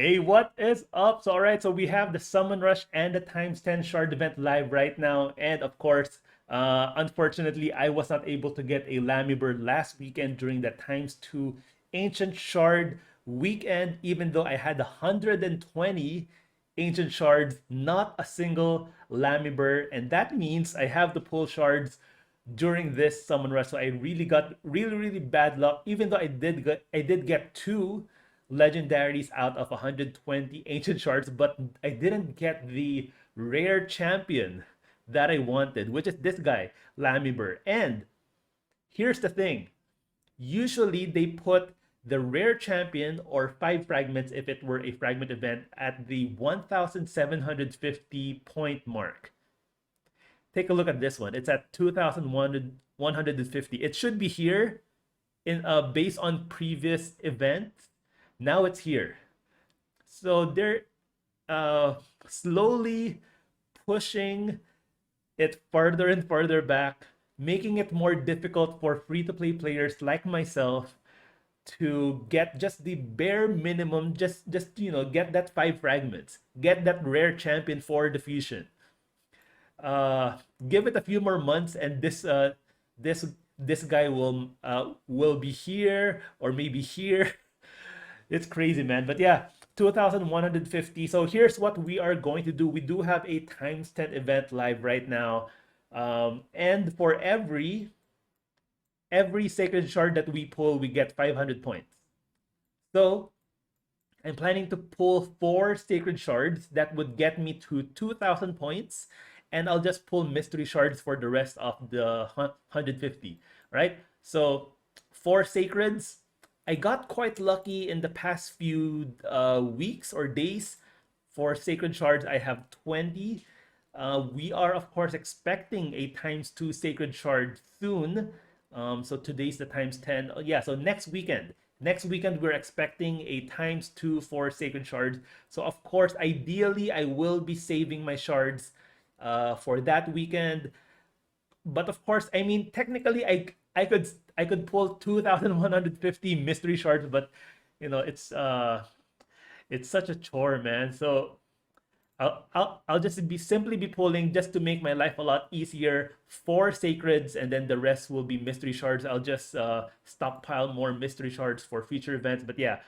Hey, what is up? So, all right, so we have the Summon Rush and the times 10 shard event live right now. And of course, unfortunately, I was not able to get a Lamibird last weekend during the times 2 Ancient Shard weekend, even though I had 120 Ancient Shards, not a single Lamibird. And that means I have to pull shards during this Summon Rush. So I really got really bad luck, even though I did get two legendaries out of 120 ancient shards, but I didn't get the rare champion that I wanted, which is this guy, Lamibur. And here's the thing. Usually they put the rare champion or 5 fragments if it were a fragment event at the 1750 point mark. Take a look at this one. It's at 2150. It should be here in based on previous events. Now it's here. So they're slowly pushing it further and further back, making it more difficult for free-to-play players like myself to get just the bare minimum, just get that 5 fragments, get that rare champion for the fusion. Give it a few more months, and this guy will be here or maybe here. It's crazy, man. But yeah, 2150. So here's what we are going to do. We do have a times 10 event live right now. And for every sacred shard that we pull, we get 500 points. So I'm planning to pull 4 sacred shards that would get me to 2000 points. And I'll just pull mystery shards for the rest of the 150, right? So 4 sacreds. I got quite lucky in the past few weeks or days. For sacred shards, I have 20. We are, of course, expecting a times 2 sacred shard soon. So today's the times 10. Yeah, so next weekend. Next weekend, we're expecting a times 2 for sacred shards. So, of course, ideally, I will be saving my shards for that weekend. But of course, I mean, technically, I could pull 2150 mystery shards, but it's such a chore, man. So I'll just simply be pulling just to make my life a lot easier. 4 sacreds, and then the rest will be mystery shards. I'll just stockpile more mystery shards for future events. But yeah,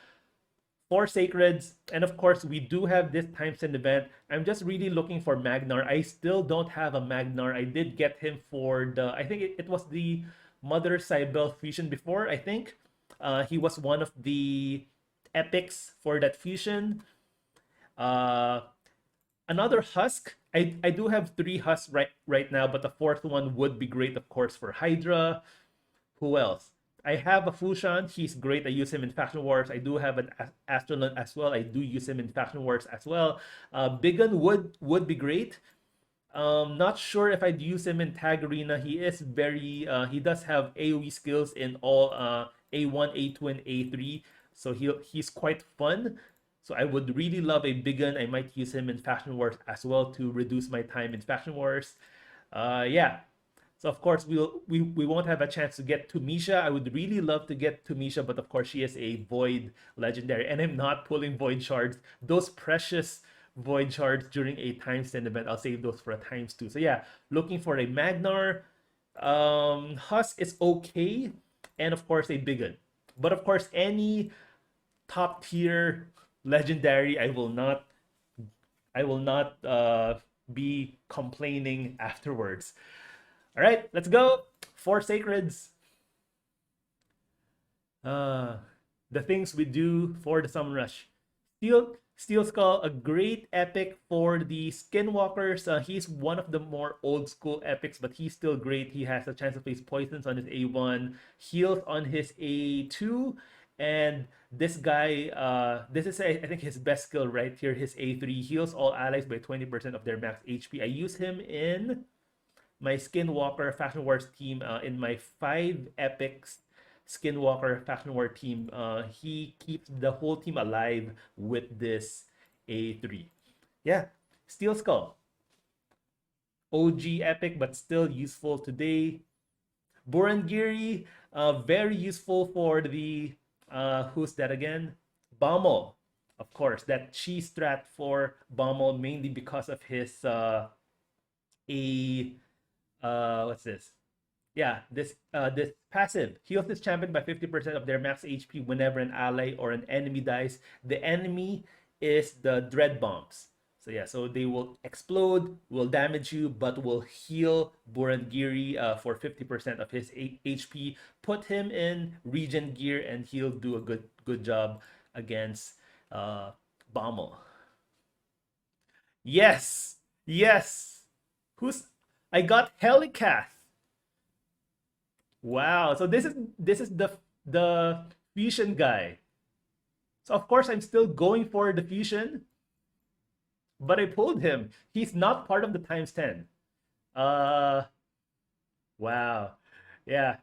4 sacreds, and of course we do have this times 10 event. I'm just really looking for Magnar. I still don't have a Magnar. I did get him for the, I think it was the Mother Cybele fusion before, I think. He was one of the epics for that fusion. Uh, Another husk. I do have 3 husks right now, but the 4th one would be great, of course, for Hydra. Who else? I have a Fushan. He's great. I use him in Faction Wars. I do have an Astronaut as well. I do use him in Faction Wars as well. Bigun would be great. Not sure if I'd use him in Tag Arena. He is very he does have AoE skills in all A1, A2, and A3. So he's quite fun. So I would really love a Bigun. I might use him in Faction Wars as well to reduce my time in Faction Wars. Yeah. So of course we won't have a chance to get to Misha. I would really love to get to Misha, but of course she is a Void legendary, and I'm not pulling Void shards. Those precious Void shards during a times 10 event, I'll save those for a times 2. So yeah, looking for a Magnar. Husk is okay, and of course a Bigon. But of course any top tier legendary, I will not be complaining afterwards. All right, let's go. 4 sacreds. The things we do for the Summon Rush. Steelskull, a great epic for the Skinwalkers. He's one of the more old school epics, but he's still great. He has a chance to place poisons on his A1, heals on his A2, and this guy, this is I think his best skill right here. His A3 heals all allies by 20% of their max HP. I use him in my Skinwalker Faction Wars team, in my 5 epics Skinwalker Faction War team. He keeps the whole team alive with this A3. Yeah, Steelskull. OG epic, but still useful today. Burangiri, very useful for the, who's that again? Bombo. of course, that chi strat for Bombo, mainly because of his a what's this? Yeah, this passive heals this champion by 50% of their max HP whenever an ally or an enemy dies. The enemy is the dread bombs. So yeah, so they will explode, will damage you, but will heal Burangiri for 50% of his HP. Put him in regen gear, and he'll do a good job against Bommel. Yes, yes. Who's I got Helicath. Wow. So this is the fusion guy. So of course I'm still going for the fusion, but I pulled him. He's not part of the times 10. Uh wow. Yeah,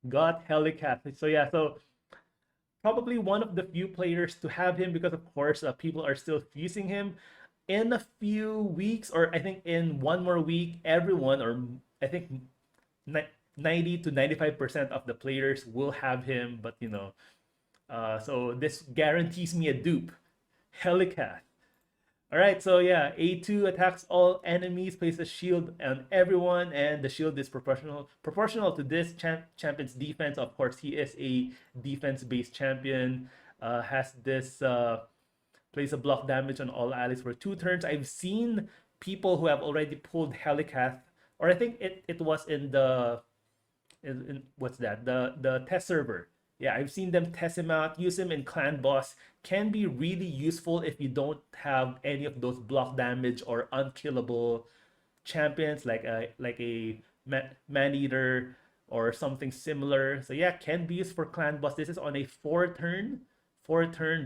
got Helicath. So yeah, so probably one of the few players to have him because of course people are still fusing him. In a few weeks, or I think in one more week, everyone, or I think 90 to 95% of the players will have him, but so this guarantees me a dupe. Helicath. All right, so yeah, A2 attacks all enemies, places shield on everyone, and the shield is proportional to this champion's defense. Of course, he is a defense-based champion. Has this place a block damage on all allies for 2 turns. I've seen people who have already pulled Helicath, or I think it was in the what's that, the test server. Yeah, I've seen them test him out, use him in clan boss. Can be really useful if you don't have any of those block damage or unkillable champions like a man eater or something similar. So yeah, can be used for clan boss. This is on a 4 turn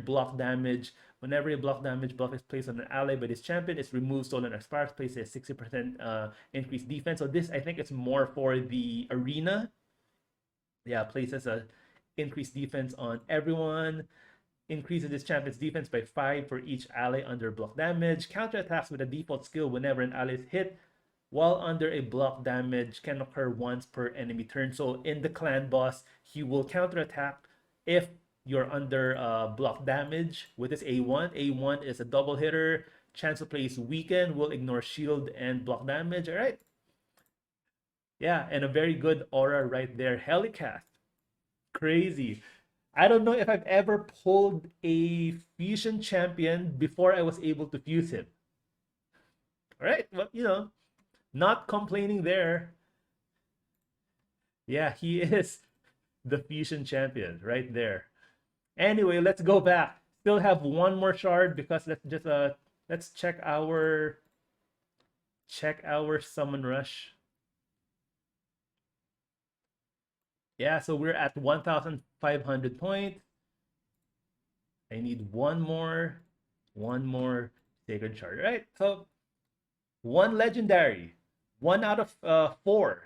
block damage. Whenever a block damage buff is placed on an ally by this champion, it's removed, stolen, or expires, places 60% increased defense. So this, I think, it's more for the arena. Yeah, places a increased defense on everyone. Increases this champion's defense by 5 for each ally under block damage. Counterattacks with a default skill whenever an ally is hit while under a block damage can occur once per enemy turn. So in the clan boss, he will counterattack if you're under block damage with this A1. A1 is a double hitter. Chance to place weaken, will ignore shield and block damage. All right. Yeah, and a very good aura right there. Helicath. Crazy. I don't know if I've ever pulled a fusion champion before I was able to fuse him. All right. Well, not complaining there. Yeah, he is the fusion champion right there. Anyway, let's go back. Still have one more shard because let's check our summon rush. Yeah, so we're at 1,500 point. I need one more sacred shard, right? So one legendary, 1 out of 4.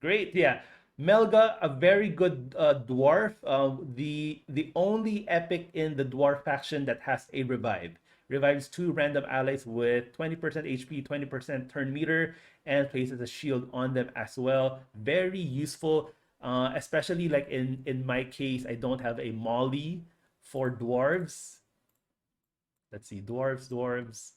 Great, yeah. Melga, a very good dwarf. The only epic in the dwarf faction that has a revive. Revives 2 random allies with 20% HP, 20% turn meter, and places a shield on them as well. Very useful, especially like in my case, I don't have a molly for dwarves. Let's see, dwarves.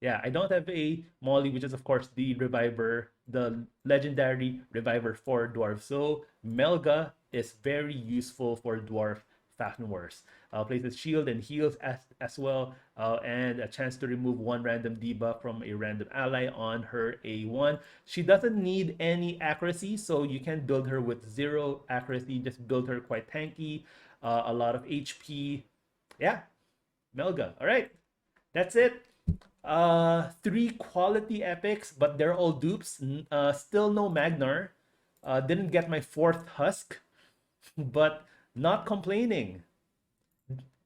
Yeah, I don't have a Molly, which is of course the reviver, the legendary reviver for dwarves. So Melga is very useful for dwarf faction wars. Places shield and heals as well, and a chance to remove 1 random debuff from a random ally on her A1. She doesn't need any accuracy, so you can build her with 0 accuracy. Just build her quite tanky, a lot of HP. Yeah, Melga. All right, that's it. 3 quality epics, but they're all dupes. Still no Magnar. Didn't get my 4th husk, but not complaining.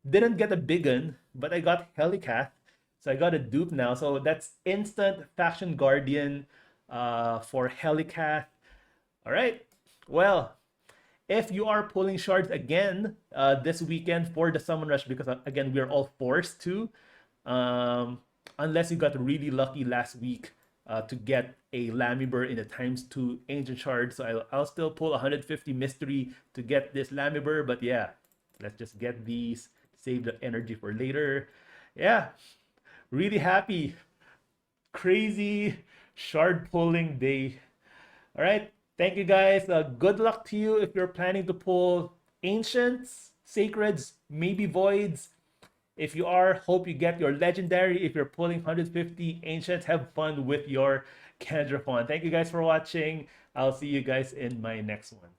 Didn't get a big one, but I got Helicath, so I got a dupe now. So that's instant faction guardian for Helicath. All right. Well, if you are pulling shards again this weekend for the summon rush, because again we're all forced to. Unless you got really lucky last week to get a Lamibur in the ×2 ancient shard. So I'll still pull 150 mystery to get this Lamibur. But yeah, let's just get these Save the energy for later. Yeah, really happy. Crazy shard pulling day. All right. Thank you guys. Good luck to you if you're planning to pull ancients, sacreds, maybe voids. If you are, hope you get your legendary. If you're pulling 150 ancients, have fun with your Kendraphon. Thank you guys for watching. I'll see you guys in my next one.